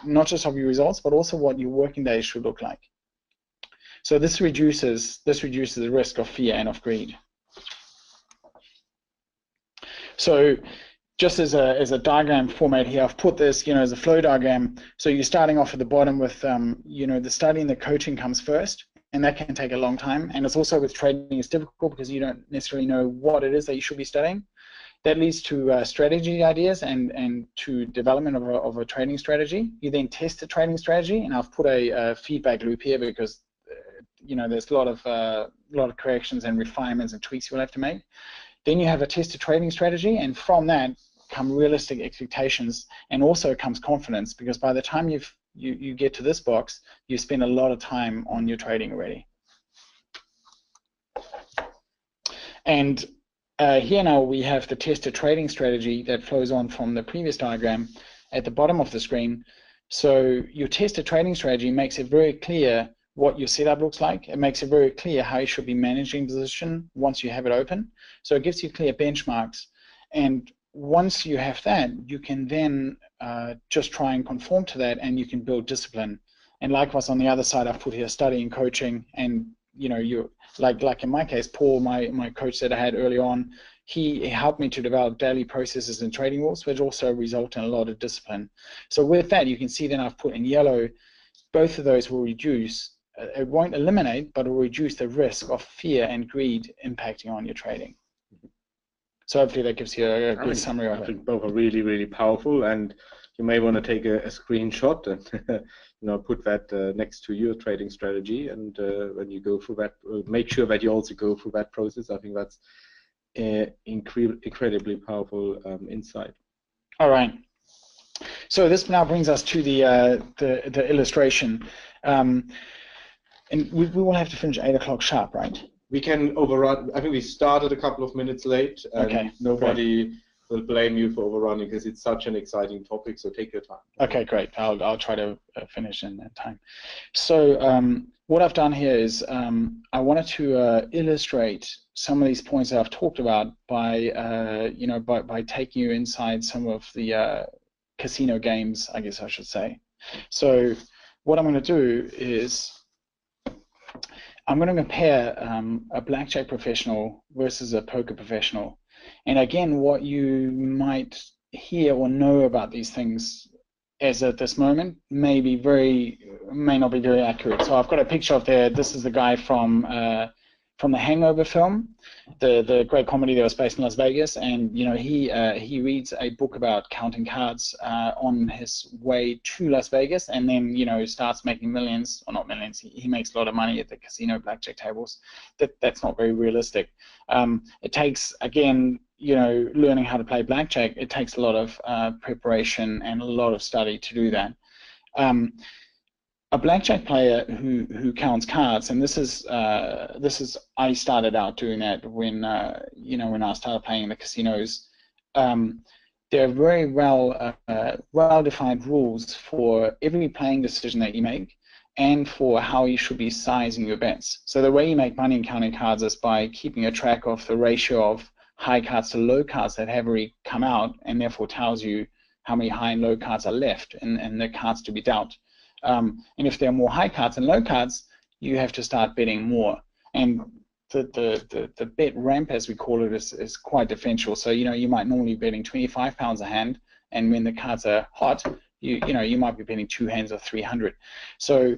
not just of your results, but also what your working days should look like. So this reduces the risk of fear and of greed. So just as a diagram format here, I've put this as a flow diagram. So you're starting off at the bottom with the study and the coaching comes first, and that can take a long time. And it's also with trading, it's difficult because you don't necessarily know what it is that you should be studying. That leads to strategy ideas and to development of a trading strategy. You then test the trading strategy, and I've put a feedback loop here because there's a lot of corrections and refinements and tweaks you'll have to make. Then you have a tested trading strategy, and from that come realistic expectations, and also comes confidence, because by the time you get to this box, you spend a lot of time on your trading already. And here now we have the tested trading strategy that flows on from the previous diagram at the bottom of the screen. So your tested trading strategy makes it very clear what your setup looks like. It makes it very clear how you should be managing position once you have it open. So it gives you clear benchmarks. And once you have that, you can then just try and conform to that, and you can build discipline. And likewise on the other side, I've put here studying, coaching, and you like in my case, Paul, my coach that I had early on, he helped me to develop daily processes and trading rules, which also result in a lot of discipline. So with that, you can see then I've put in yellow, both of those will reduce. It won't eliminate, but it will reduce the risk of fear and greed impacting on your trading. So hopefully that gives you a good summary of it. I think both are really, really powerful, and you may want to take a screenshot and put that next to your trading strategy, and when you go through that, make sure that you also go through that process. I think that's incredibly powerful insight. All right. So this now brings us to the illustration, and we will have to finish 8 o'clock sharp, right? We can overrun. I think we started a couple of minutes late, and okay, nobody will blame you for overrunning because it's such an exciting topic. So take your time. Okay, great. I'll try to finish in that time. So what I've done here is I wanted to illustrate some of these points that I've talked about by by taking you inside some of the casino games, I guess I should say. So what I'm going to do is I'm going to compare a blackjack professional versus a poker professional. And again, what you might hear or know about these things as at this moment may not be very accurate. So I've got a picture of there. This is the guy from the Hangover film, the great comedy that was based in Las Vegas, and he reads a book about counting cards on his way to Las Vegas, and then starts making millions, or not millions. He makes a lot of money at the casino blackjack tables. That's not very realistic. It takes, again, learning how to play blackjack. It takes a lot of preparation and a lot of study to do that. A blackjack player who counts cards, and this is I started out doing that when when I started playing in the casinos. There are very well defined rules for every playing decision that you make, and for how you should be sizing your bets. So the way you make money in counting cards is by keeping a track of the ratio of high cards to low cards that have already come out, and therefore tells you how many high and low cards are left and the cards to be dealt. And if there are more high cards and low cards, you have to start betting more. And the bet ramp, as we call it, is quite differential. So you might normally be betting 25 pounds a hand, and when the cards are hot, you might be betting 2 hands or 300. So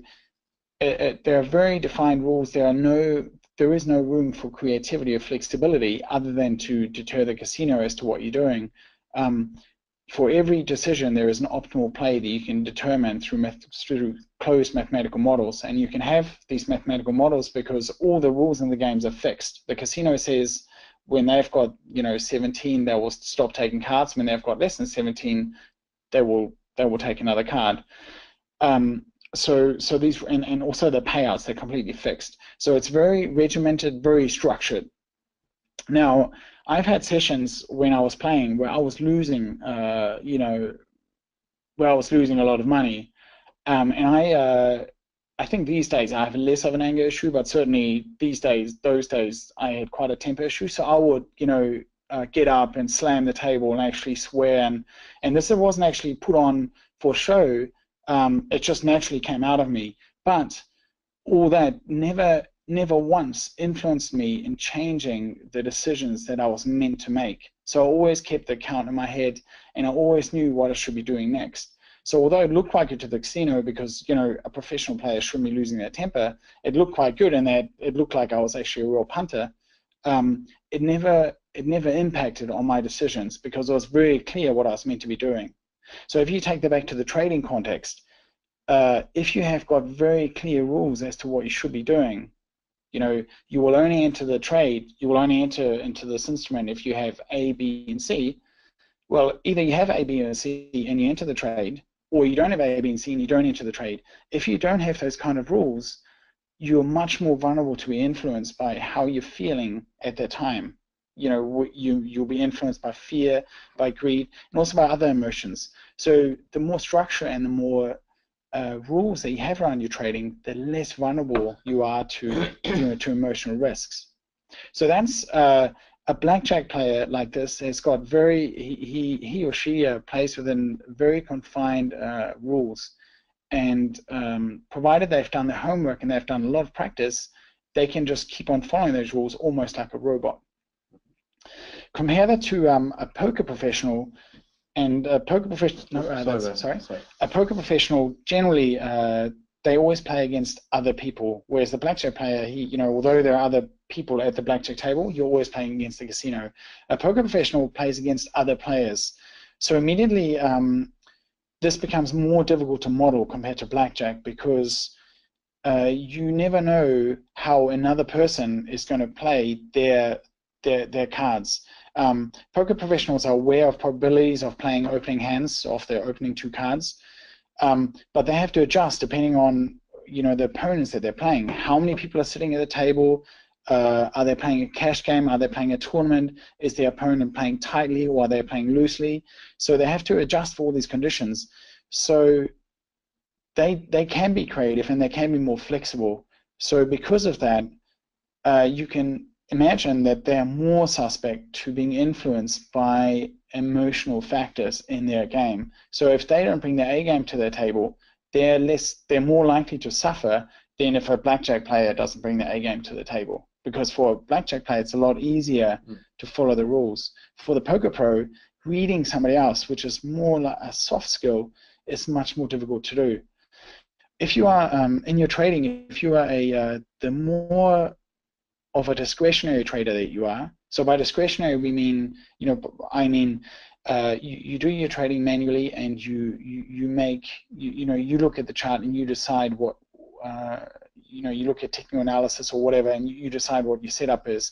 there are very defined rules. There is no room for creativity or flexibility other than to deter the casino as to what you're doing. For every decision, there is an optimal play that you can determine through closed mathematical models, and you can have these mathematical models because all the rules in the games are fixed. The casino says when they've got 17, they will stop taking cards. When they've got less than 17, they will take another card. So these and also the payouts, they're completely fixed. So it's very regimented, very structured. Now, I've had sessions when I was playing where I was losing, where I was losing a lot of money, and I think these days I have less of an anger issue, but certainly those days I had quite a temper issue. So I would, get up and slam the table and actually swear, and this wasn't actually put on for show. It just naturally came out of me. But all that never once influenced me in changing the decisions that I was meant to make. So I always kept the count in my head, and I always knew what I should be doing next. So although it looked like it to the casino, because a professional player shouldn't be losing their temper, it looked quite good, and that it looked like I was actually a real punter. It never impacted on my decisions because it was very clear what I was meant to be doing. So if you take that back to the trading context, if you have got very clear rules as to what you should be doing, you will only enter the trade, you will only enter into this instrument if you have A, B, and C. Well, either you have A, B, and C and you enter the trade, or you don't have A, B, and C and you don't enter the trade. If you don't have those kind of rules, you're much more vulnerable to be influenced by how you're feeling at that time. You'll be influenced by fear, by greed, and also by other emotions. So the more structure and the more rules that you have around your trading, the less vulnerable you are to to emotional risks. So that's a blackjack player like this has got he or she plays within very confined rules, and provided they've done their homework and they've done a lot of practice, they can just keep on following those rules almost like a robot. Compare that to a poker professional. And a poker professional, a poker professional generally they always play against other people, whereas the blackjack player, although there are other people at the blackjack table, you're always playing against the casino. A poker professional plays against other players, so immediately this becomes more difficult to model compared to blackjack because you never know how another person is going to play their cards. Poker professionals are aware of probabilities of playing opening hands of their opening 2 cards, but they have to adjust depending on the opponents that they're playing. How many people are sitting at the table? Are they playing a cash game? Are they playing a tournament? Is their opponent playing tightly or are they playing loosely? So they have to adjust for all these conditions. So they can be creative and they can be more flexible. So because of that, you can imagine that they are more suspect to being influenced by emotional factors in their game. So if they don't bring their A game to their table, they're more likely to suffer than if a blackjack player doesn't bring their A game to the table. Because for a blackjack player, it's a lot easier to follow the rules. For the poker pro, reading somebody else, which is more like a soft skill, is much more difficult to do. If you are in your trading, if you are the more of a discretionary trader that you are, so by discretionary we mean, you do your trading manually and you look at the chart and you decide what you look at technical analysis or whatever and you decide what your setup is.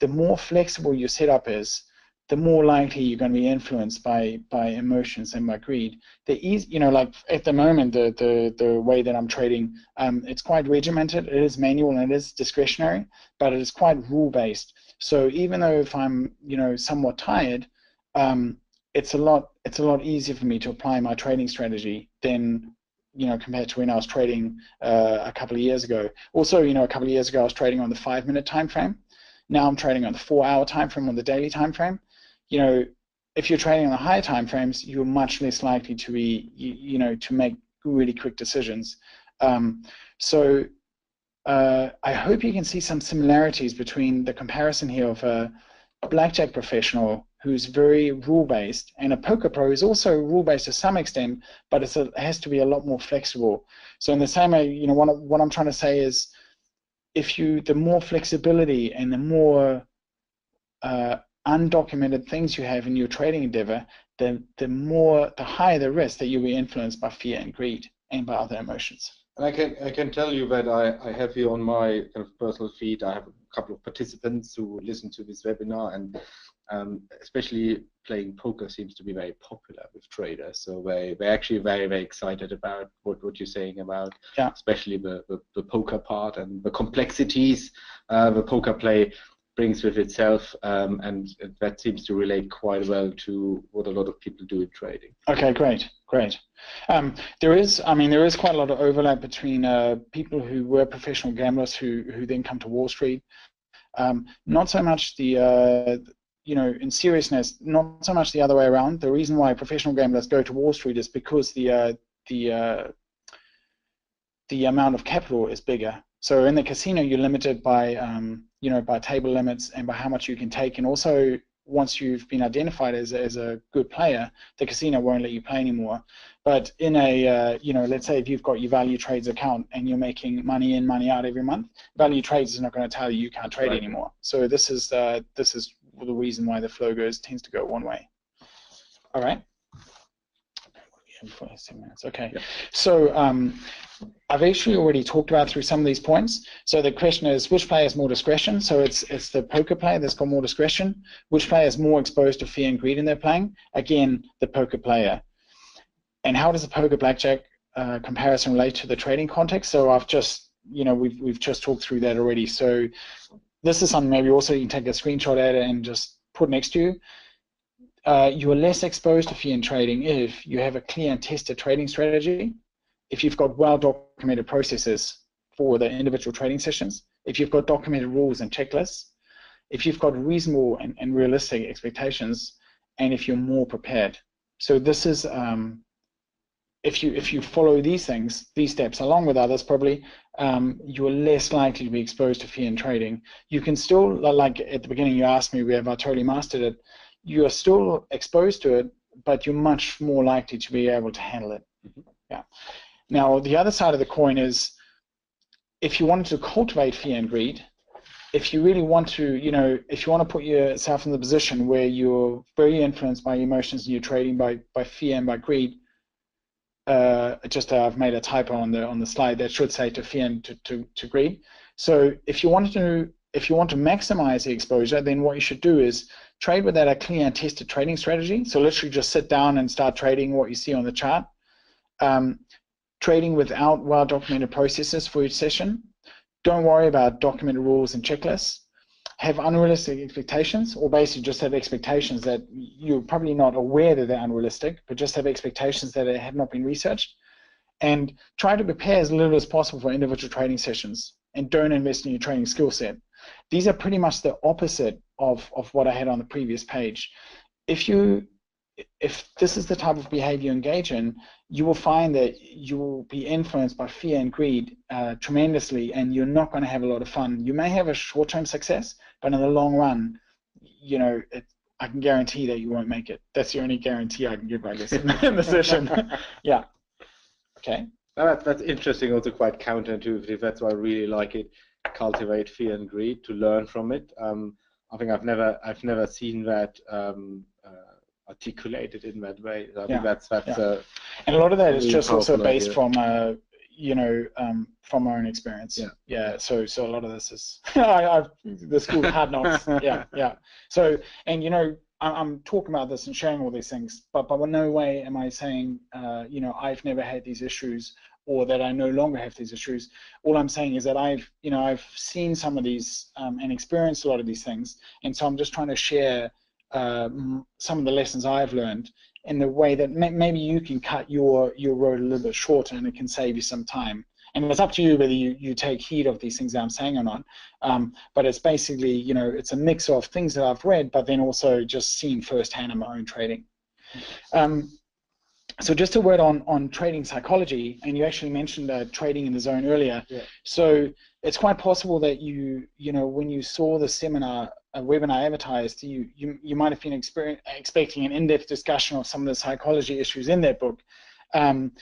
The more flexible your setup is, the more likely you're going to be influenced by emotions and by greed. Like at the moment, the way that I'm trading, it's quite regimented. It is manual and it is discretionary, but it is quite rule-based. So even though if I'm somewhat tired, it's a lot easier for me to apply my trading strategy than compared to when I was trading a couple of years ago. Also, a couple of years ago I was trading on the 5-minute time frame. Now I'm trading on the 4-hour time frame on the daily time frame. If you're trading on the higher time frames, you're much less likely to be, to make really quick decisions. So I hope you can see some similarities between the comparison here of a blackjack professional who's very rule-based and a poker pro who's also rule-based to some extent, but it has to be a lot more flexible. So in the same way, what I'm trying to say is, the more flexibility and the more undocumented things you have in your trading endeavor, the higher the risk that you'll be influenced by fear and greed and by other emotions. And I can tell you that I have here on my kind of personal feed, I have a couple of participants who listen to this webinar, and especially playing poker seems to be very popular with traders. So they're actually very, very excited about what you're saying about, especially the poker part and the complexities the poker play brings with itself, and that seems to relate quite well to what a lot of people do in trading. Okay, great. There is quite a lot of overlap between people who were professional gamblers who then come to Wall Street. Not so much in seriousness, not so much the other way around. The reason why professional gamblers go to Wall Street is because the amount of capital is bigger. So in the casino, you're limited by by table limits and by how much you can take, and also once you've been identified as a good player, the casino won't let you play anymore. But in a let's say if you've got your Valutrades account and you're making money in, money out every month, Valutrades is not going to tell you can't trade anymore. So this is the reason why the flow tends to go one way. All right. 7 minutes. Okay. Yep. So I've actually already talked about through some of these points. So the question is, which player has more discretion? So it's the poker player that's got more discretion. Which player is more exposed to fear and greed in their playing? Again, the poker player. And how does the poker blackjack comparison relate to the trading context? So I've just, we've just talked through that already. So this is something maybe also you can take a screenshot at it and just put next to you. You are less exposed to fear in trading if you have a clear and tested trading strategy, if you've got well-documented processes for the individual trading sessions, if you've got documented rules and checklists, if you've got reasonable and realistic expectations, and if you're more prepared. So this is, if you follow these things, these steps, along with others probably, you're less likely to be exposed to fear in trading. You can still, like at the beginning you asked me, have I totally mastered it? You are still exposed to it, but you're much more likely to be able to handle it. Yeah. Now, the other side of the coin is, if you wanted to cultivate fear and greed, if you really want to, if you want to put yourself in the position where you're very influenced by emotions and you're trading by fear and by greed, I've made a typo on the slide that should say to fear and to greed. So if you wanted to if you want to maximize the exposure, then what you should do is trade without a clear and tested trading strategy. So literally just sit down and start trading what you see on the chart. Trading without well-documented processes for each session. Don't worry about documented rules and checklists. Have unrealistic expectations, or basically just have expectations that you're probably not aware that they're unrealistic, but just have expectations that have not been researched. And try to prepare as little as possible for individual trading sessions, and don't invest in your trading skill set. These are pretty much the opposite of what I had on the previous page. If this is the type of behavior you engage in, you will find that you will be influenced by fear and greed tremendously, and you're not going to have a lot of fun. You may have a short-term success, but in the long run, you know, I can guarantee that you won't make it. That's the only guarantee I can give, I guess, in the session. Yeah. Okay. That's interesting. Also quite counterintuitive. That's why I really like it. Cultivate fear and greed to learn from it. I think I've never seen that articulated in that way. I think that's and a lot of that is just also based from you know, from our own experience. So a lot of this is the school of hard knocks. So, and you know, I'm talking about this and sharing all these things, but in no way am I saying you know, I've never had these issues or that I no longer have these issues. All I'm saying is that I've seen some of these and experienced a lot of these things, and so I'm just trying to share some of the lessons I've learned in the way that maybe you can cut your road a little bit shorter, and it can save you some time. And it's up to you whether you take heed of these things that I'm saying or not. But it's basically, you know, it's a mix of things that I've read, but then also just seen firsthand in my own trading. So just a word on trading psychology, and you actually mentioned trading in the zone earlier. So it's quite possible that you know, when you saw the seminar, a webinar advertised, you might have been expecting an in-depth discussion of some of the psychology issues in that book, and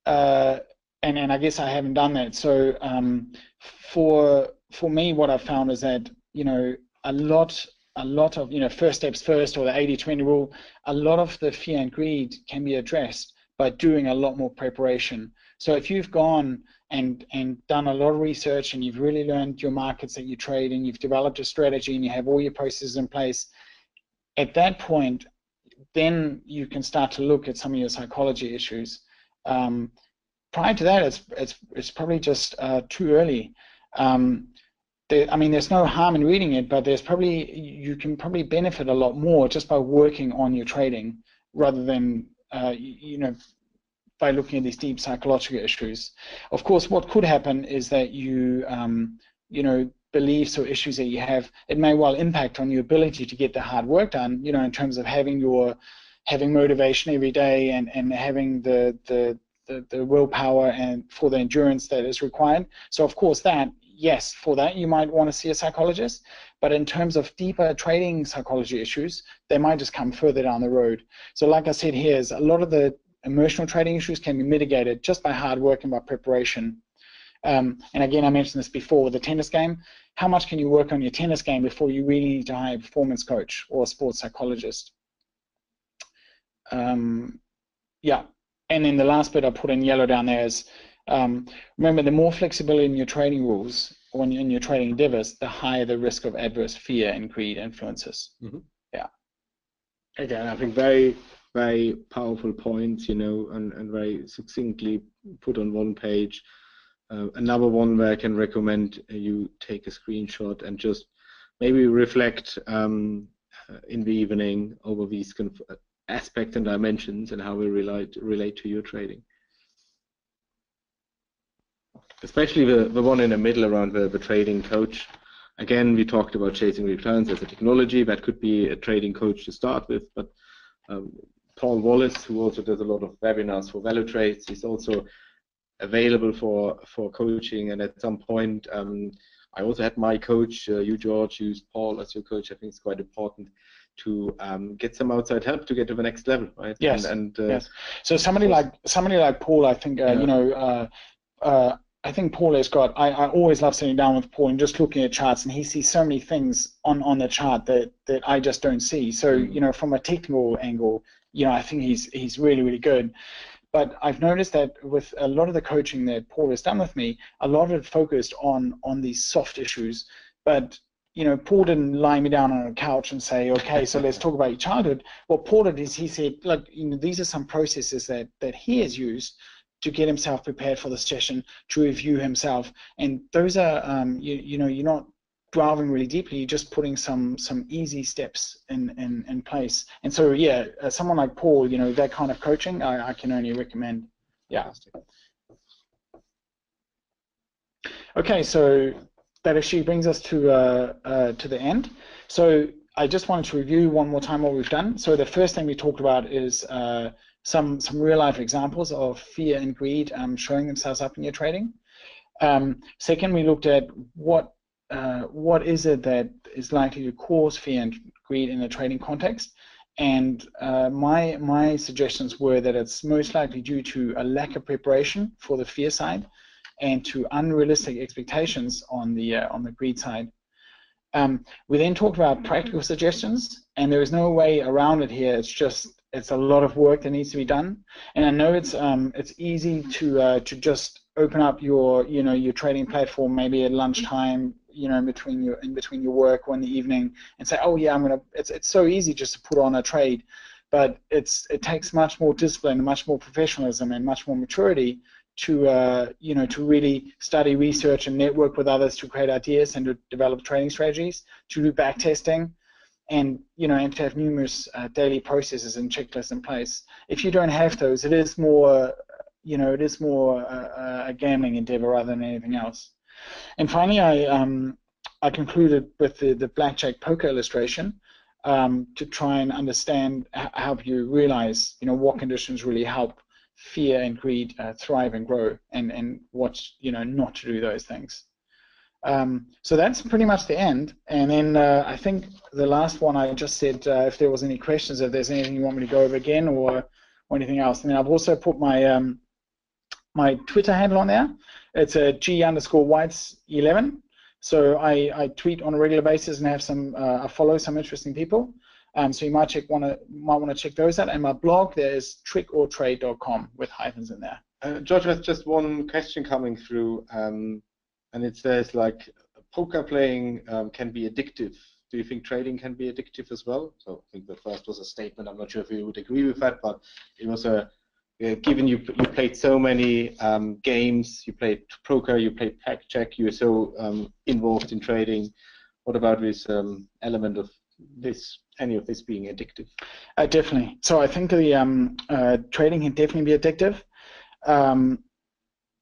I guess I haven't done that. So for me, what I've found is that, you know, a lot of, you know, first steps first, or the 80-20 rule, a lot of the fear and greed can be addressed by doing a lot more preparation. So if you've gone and done a lot of research, and you've really learned your markets that you trade, and you've developed a strategy, and you have all your processes in place, at that point, then you can start to look at some of your psychology issues. Prior to that, it's probably just too early. I mean, there's no harm in reading it, but you can probably benefit a lot more just by working on your trading, rather than you know, by looking at these deep psychological issues. Of course, what could happen is that you know, beliefs or issues that you have, it may well impact on your ability to get the hard work done, you know, in terms of having motivation every day, and having the willpower and for the endurance that is required. So of course yes, for that you might want to see a psychologist, but in terms of deeper trading psychology issues, they might just come further down the road. So like I said, here's a lot of the emotional trading issues can be mitigated just by hard work and by preparation. And again, I mentioned this before with the tennis game. How much can you work on your tennis game before you really need to hire a performance coach or a sports psychologist? Yeah. And then the last bit I put in yellow down there is, remember, the more flexibility in your trading rules or in your trading endeavors, the higher the risk of adverse fear and greed influences. Yeah. Again, I think very, very powerful points, you know, and very succinctly put on one page. Another one where I can recommend you take a screenshot and just maybe reflect in the evening over these kind of aspects and dimensions and how we relate to your trading. Especially the one in the middle around the trading coach. Again, we talked about chasing returns as a technology. That could be a trading coach to start with, but Paul Wallace, who also does a lot of webinars for Valutrades, is also available for coaching. And at some point, I also had my coach, you George, use Paul as your coach. I think it's quite important to get some outside help to get to the next level, right? Yes. Yes. So somebody like Paul, I think, you know, I think Paul has got. I always love sitting down with Paul and just looking at charts, and he sees so many things on the chart that I just don't see. So you know, from a technical angle, you know, I think he's really, really good. But I've noticed that with a lot of the coaching that Paul has done with me, a lot of it focused on these soft issues. But Paul didn't lie me down on a couch and say, okay, so let's talk about your childhood. What Paul did is he said, look, these are some processes that he has used to get himself prepared for the session, to review himself. And those are, you're not driving really deeply, you're just putting some easy steps in place. And so, yeah, someone like Paul, that kind of coaching, I can only recommend. Yeah. Okay, so that actually brings us to the end. So I just wanted to review one more time what we've done. So the first thing we talked about is some real life examples of fear and greed showing themselves up in your trading. Second, we looked at what is it that is likely to cause fear and greed in a trading context. And my suggestions were that it's most likely due to a lack of preparation for the fear side, and to unrealistic expectations on the greed side. We then talked about practical suggestions, and there is no way around it here. It's a lot of work that needs to be done. And I know it's easy to just open up your trading platform maybe at lunchtime, in between your work or in the evening, and say, oh yeah, it's so easy just to put on a trade. But it takes much more discipline, much more professionalism, and much more maturity to really study, research, and network with others to create ideas and to develop trading strategies, to do back testing, and and to have numerous daily processes and checklists in place. If you don't have those, it is more a gambling endeavor rather than anything else. And finally, I concluded with the blackjack poker illustration to try and understand, help you realize what conditions really help fear and greed thrive and grow, and what not to do those things. So that's pretty much the end. And then I think the last one I just said, if there was any questions, if there's anything you want me to go over again or anything else. And then I've also put my my Twitter handle on there. It's a G_Whites11. So I tweet on a regular basis and have I follow some interesting people. So you might want to check those out. And my blog there is trickortrade.com with hyphens in there. George, there's just one question coming through, and it says, like, poker playing can be addictive. Do you think trading can be addictive as well? So I think the first was a statement. I'm not sure if you would agree with that, but it was given you played so many games, you played poker, you played blackjack, you were so involved in trading. What about this element of any of this being addictive? Definitely. So I think the trading can definitely be addictive,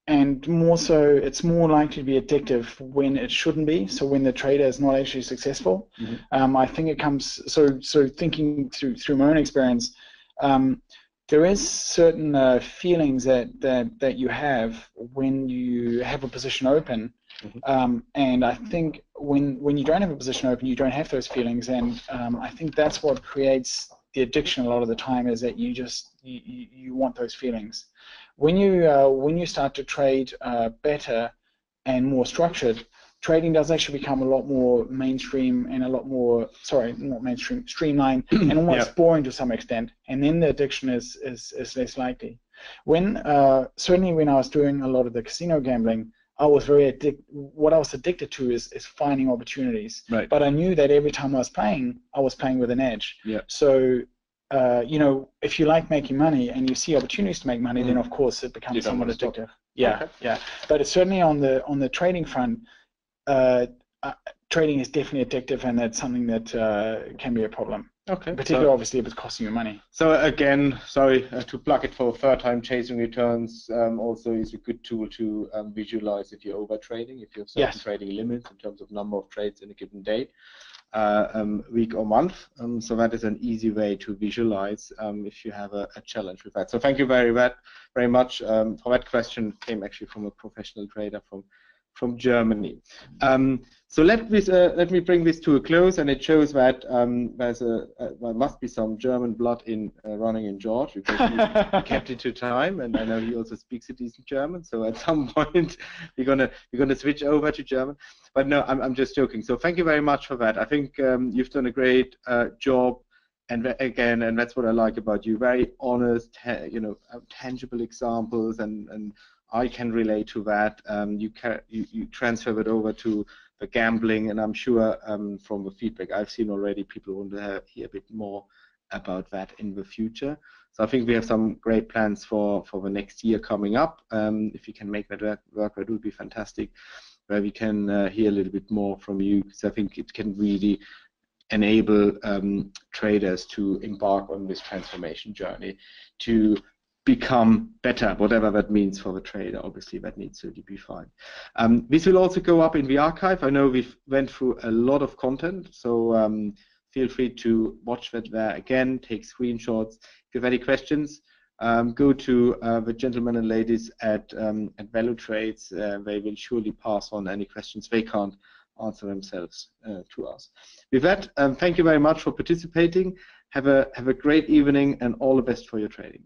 and more so, it's more likely to be addictive when it shouldn't be. So when the trader is not actually successful. Mm-hmm. I think it comes. So thinking through my own experience, there is certain feelings that you have when you have a position open. Mm-hmm. And I think when you don't have a position open, you don't have those feelings, and I think that's what creates the addiction a lot of the time, is that you want those feelings. When you start to trade better and more structured, trading does actually become a lot more mainstream and a lot more, not mainstream, streamlined and almost boring to some extent, and then the addiction is less likely. Certainly when I was doing a lot of the casino gambling, I was very what I was addicted to is finding opportunities. Right. But I knew that every time I was playing with an edge. Yeah. So if you like making money and you see opportunities to make money, then of course it becomes somewhat addictive. Yeah, okay. Yeah. But it's certainly on the trading front, trading is definitely addictive, and that's something that can be a problem. Okay. Particularly, obviously, if it's costing you money. So again, sorry to plug it for a third time, chasing returns also is a good tool to visualize if you're over trading, if you have certain trading limits in terms of number of trades in a given day, week or month. So that is an easy way to visualize if you have a challenge with that. So thank you very much for that question. Came actually from a professional trader from Germany. So let me bring this to a close, and it shows that there must be some German blood running in George, because he kept it to time, and I know he also speaks a decent German. So at some point we're gonna switch over to German. But no, I'm just joking. So thank you very much for that. I think you've done a great job. And again, and that's what I like about you, very honest, tangible examples, and I can relate to that. You transfer it over to the gambling, and I'm sure from the feedback I've seen already, people want to hear a bit more about that in the future. So I think we have some great plans for the next year coming up. If you can make that work, that would be fantastic, where we can hear a little bit more from you, because I think it can really enable traders to embark on this transformation journey to become better, whatever that means for the trader. Obviously, that needs to be defined. This will also go up in the archive. I know we've went through a lot of content, so feel free to watch that there again, take screenshots. If you have any questions, go to the gentlemen and ladies at Valutrades. They will surely pass on any questions they can't answer themselves to us. With that, thank you very much for participating. Have a great evening and all the best for your trading.